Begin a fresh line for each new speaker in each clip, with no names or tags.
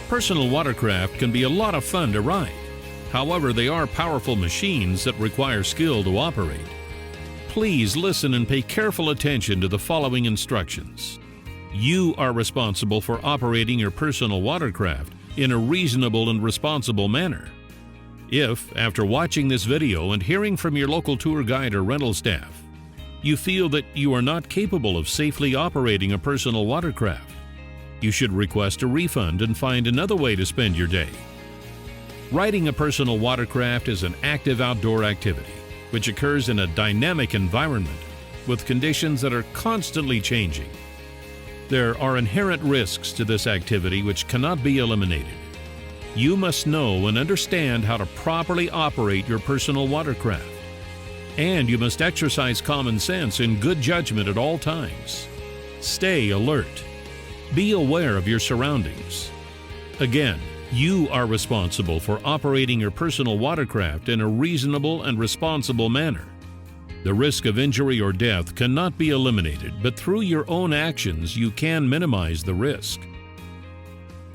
Personal watercraft can be a lot of fun to ride. However, they are powerful machines that require skill to operate. Please listen and pay careful attention to the following instructions. You are responsible for operating your personal watercraft in a reasonable and responsible manner. If, after watching this video and hearing from your local tour guide or rental staff, you feel that you are not capable of safely operating a personal watercraft, you should request a refund and find another way to spend your day. Riding a personal watercraft is an active outdoor activity which occurs in a dynamic environment with conditions that are constantly changing. There are inherent risks to this activity which cannot be eliminated. You must know and understand how to properly operate your personal watercraft. And you must exercise common sense and good judgment at all times. Stay alert. Be aware of your surroundings. Again, you are responsible for operating your personal watercraft in a reasonable and responsible manner. The risk of injury or death cannot be eliminated, but through your own actions you can minimize the risk.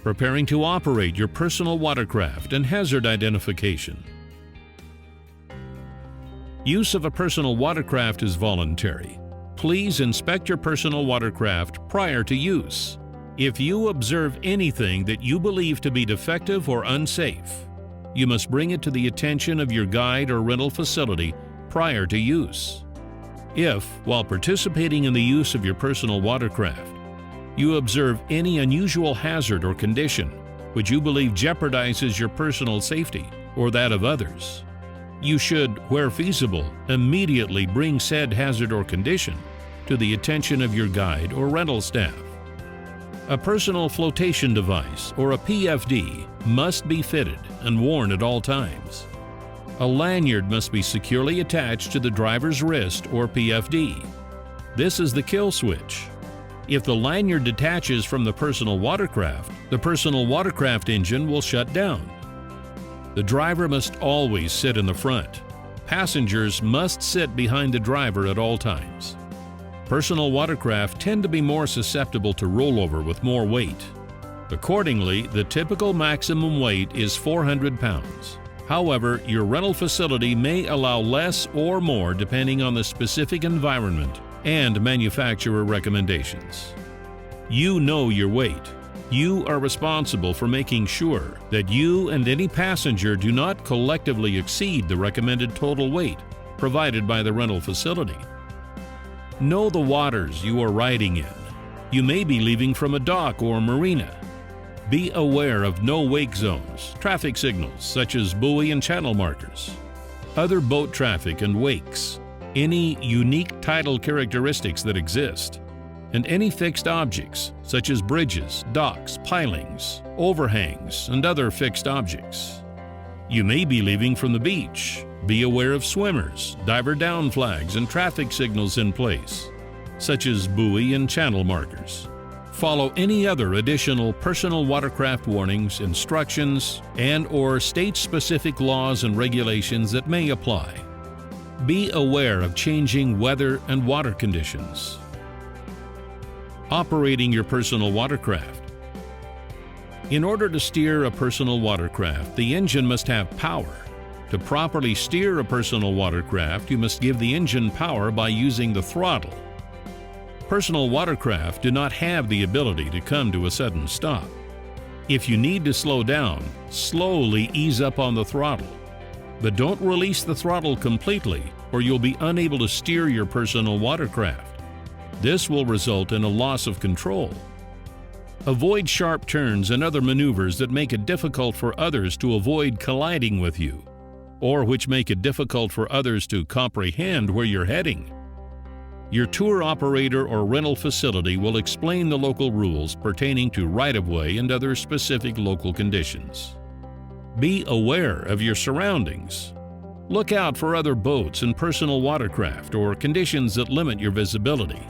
Preparing to operate your personal watercraft and hazard identification. Use of a personal watercraft is voluntary. Please inspect your personal watercraft prior to use. If you observe anything that you believe to be defective or unsafe, you must bring it to the attention of your guide or rental facility prior to use. If, while participating in the use of your personal watercraft, you observe any unusual hazard or condition which you believe jeopardizes your personal safety or that of others, you should, where feasible, immediately bring said hazard or condition to the attention of your guide or rental staff. A personal flotation device, or a PFD, must be fitted and worn at all times. A lanyard must be securely attached to the driver's wrist or PFD. This is the kill switch. If the lanyard detaches from the personal watercraft engine will shut down. The driver must always sit in the front. Passengers must sit behind the driver at all times. Personal watercraft tend to be more susceptible to rollover with more weight. Accordingly, the typical maximum weight is 400 pounds. However, your rental facility may allow less or more depending on the specific environment and manufacturer recommendations. You know your weight. You are responsible for making sure that you and any passenger do not collectively exceed the recommended total weight provided by the rental facility. Know the waters you are riding in. You may be leaving from a dock or marina. Be aware of no-wake zones, traffic signals such as buoy and channel markers, other boat traffic and wakes, any unique tidal characteristics that exist, and any fixed objects such as bridges, docks, pilings, overhangs, and other fixed objects. You may be leaving from the beach. Be aware of swimmers, diver down flags, and traffic signals in place, such as buoy and channel markers. Follow any other additional personal watercraft warnings, instructions, and/or state-specific laws and regulations that may apply. Be aware of changing weather and water conditions. Operating your personal watercraft. In order to steer a personal watercraft, the engine must have power. To properly steer a personal watercraft, you must give the engine power by using the throttle. Personal watercraft do not have the ability to come to a sudden stop. If you need to slow down, slowly ease up on the throttle. But don't release the throttle completely, or you'll be unable to steer your personal watercraft. This will result in a loss of control. Avoid sharp turns and other maneuvers that make it difficult for others to avoid colliding with you, or which make it difficult for others to comprehend where you're heading. Your tour operator or rental facility will explain the local rules pertaining to right-of-way and other specific local conditions. Be aware of your surroundings. Look out for other boats and personal watercraft or conditions that limit your visibility.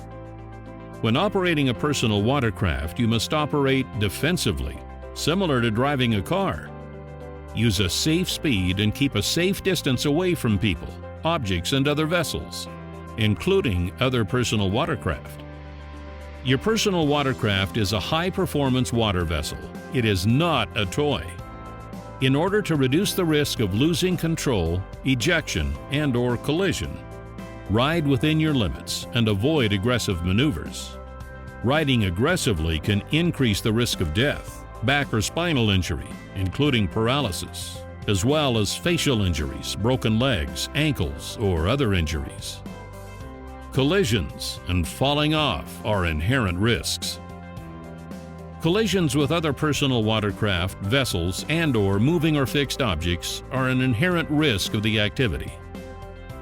When operating a personal watercraft, you must operate defensively, similar to driving a car. Use a safe speed and keep a safe distance away from people, objects, and other vessels, including other personal watercraft. Your personal watercraft is a high-performance water vessel. It is not a toy. In order to reduce the risk of losing control, ejection, and/or collision, ride within your limits and avoid aggressive maneuvers. Riding aggressively can increase the risk of death, back or spinal injury, including paralysis, as well as facial injuries, broken legs, ankles, or other injuries. Collisions and falling off are inherent risks. Collisions with other personal watercraft, vessels, and/or moving or fixed objects are an inherent risk of the activity.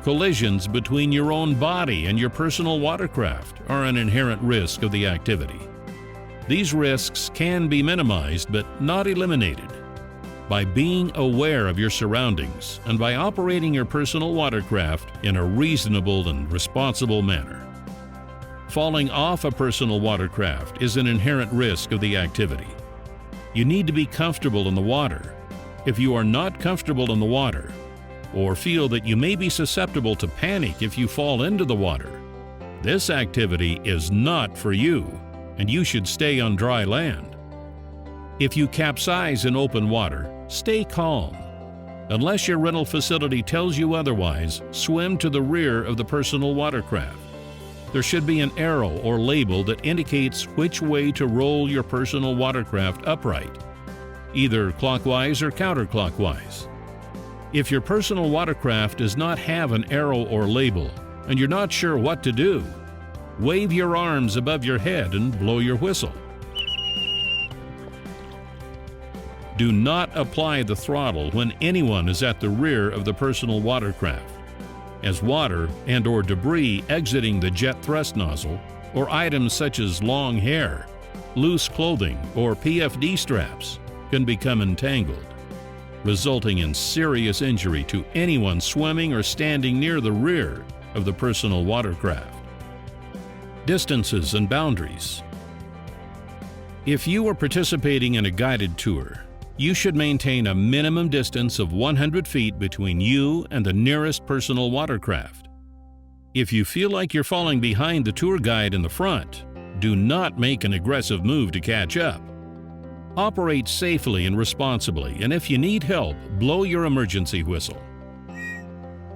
Collisions between your own body and your personal watercraft are an inherent risk of the activity. These risks can be minimized but not eliminated by being aware of your surroundings and by operating your personal watercraft in a reasonable and responsible manner. Falling off a personal watercraft is an inherent risk of the activity. You need to be comfortable in the water. If you are not comfortable in the water, or feel that you may be susceptible to panic if you fall into the water, this activity is not for you, and you should stay on dry land. If you capsize in open water, stay calm. Unless your rental facility tells you otherwise, swim to the rear of the personal watercraft. There should be an arrow or label that indicates which way to roll your personal watercraft upright, either clockwise or counterclockwise. If your personal watercraft does not have an arrow or label and you're not sure what to do, wave your arms above your head and blow your whistle. Do not apply the throttle when anyone is at the rear of the personal watercraft, as water and/or debris exiting the jet thrust nozzle, or items such as long hair, loose clothing, or PFD straps can become entangled, resulting in serious injury to anyone swimming or standing near the rear of the personal watercraft. Distances and boundaries. If you are participating in a guided tour, you should maintain a minimum distance of 100 feet between you and the nearest personal watercraft. If you feel like you're falling behind the tour guide in the front, do not make an aggressive move to catch up. Operate safely and responsibly, and if you need help, blow your emergency whistle.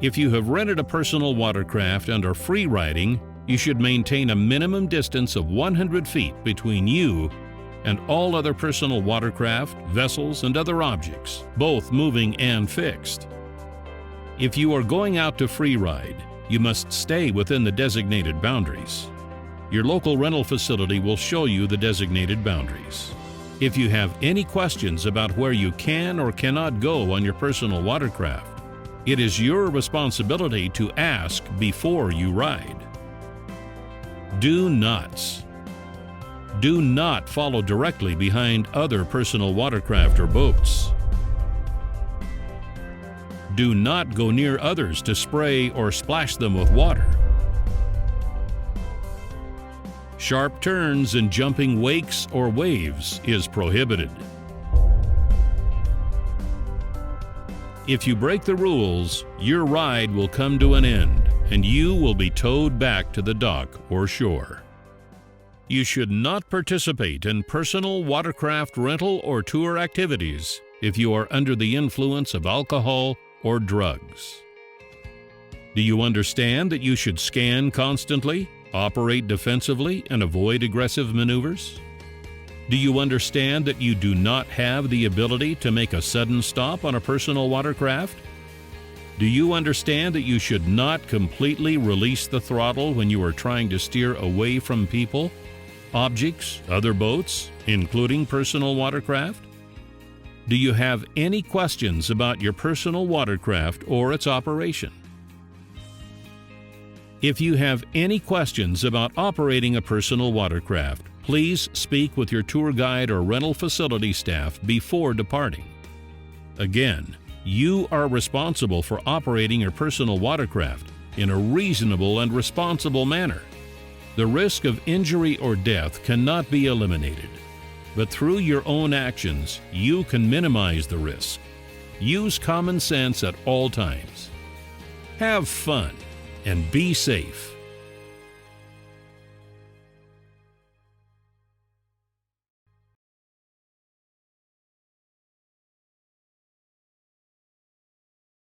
If you have rented a personal watercraft and are free riding, you should maintain a minimum distance of 100 feet between you and all other personal watercraft, vessels, and other objects, both moving and fixed. If you are going out to free ride, you must stay within the designated boundaries. Your local rental facility will show you the designated boundaries. If you have any questions about where you can or cannot go on your personal watercraft, it is your responsibility to ask before you ride. Do nots. Do not follow directly behind other personal watercraft or boats. Do not go near others to spray or splash them with water. Sharp turns and jumping wakes or waves is prohibited. If you break the rules, your ride will come to an end and you will be towed back to the dock or shore. You should not participate in personal watercraft rental or tour activities if you are under the influence of alcohol or drugs. Do you understand that you should scan constantly, operate defensively, and avoid aggressive maneuvers? Do you understand that you do not have the ability to make a sudden stop on a personal watercraft? Do you understand that you should not completely release the throttle when you are trying to steer away from people, objects, other boats, including personal watercraft? Do you have any questions about your personal watercraft or its operation? If you have any questions about operating a personal watercraft, please speak with your tour guide or rental facility staff before departing. Again, You are responsible for operating your personal watercraft in a reasonable and responsible manner. The risk of injury or death cannot be eliminated, but through your own actions, you can minimize the risk. Use common sense at all times. Have fun and be safe.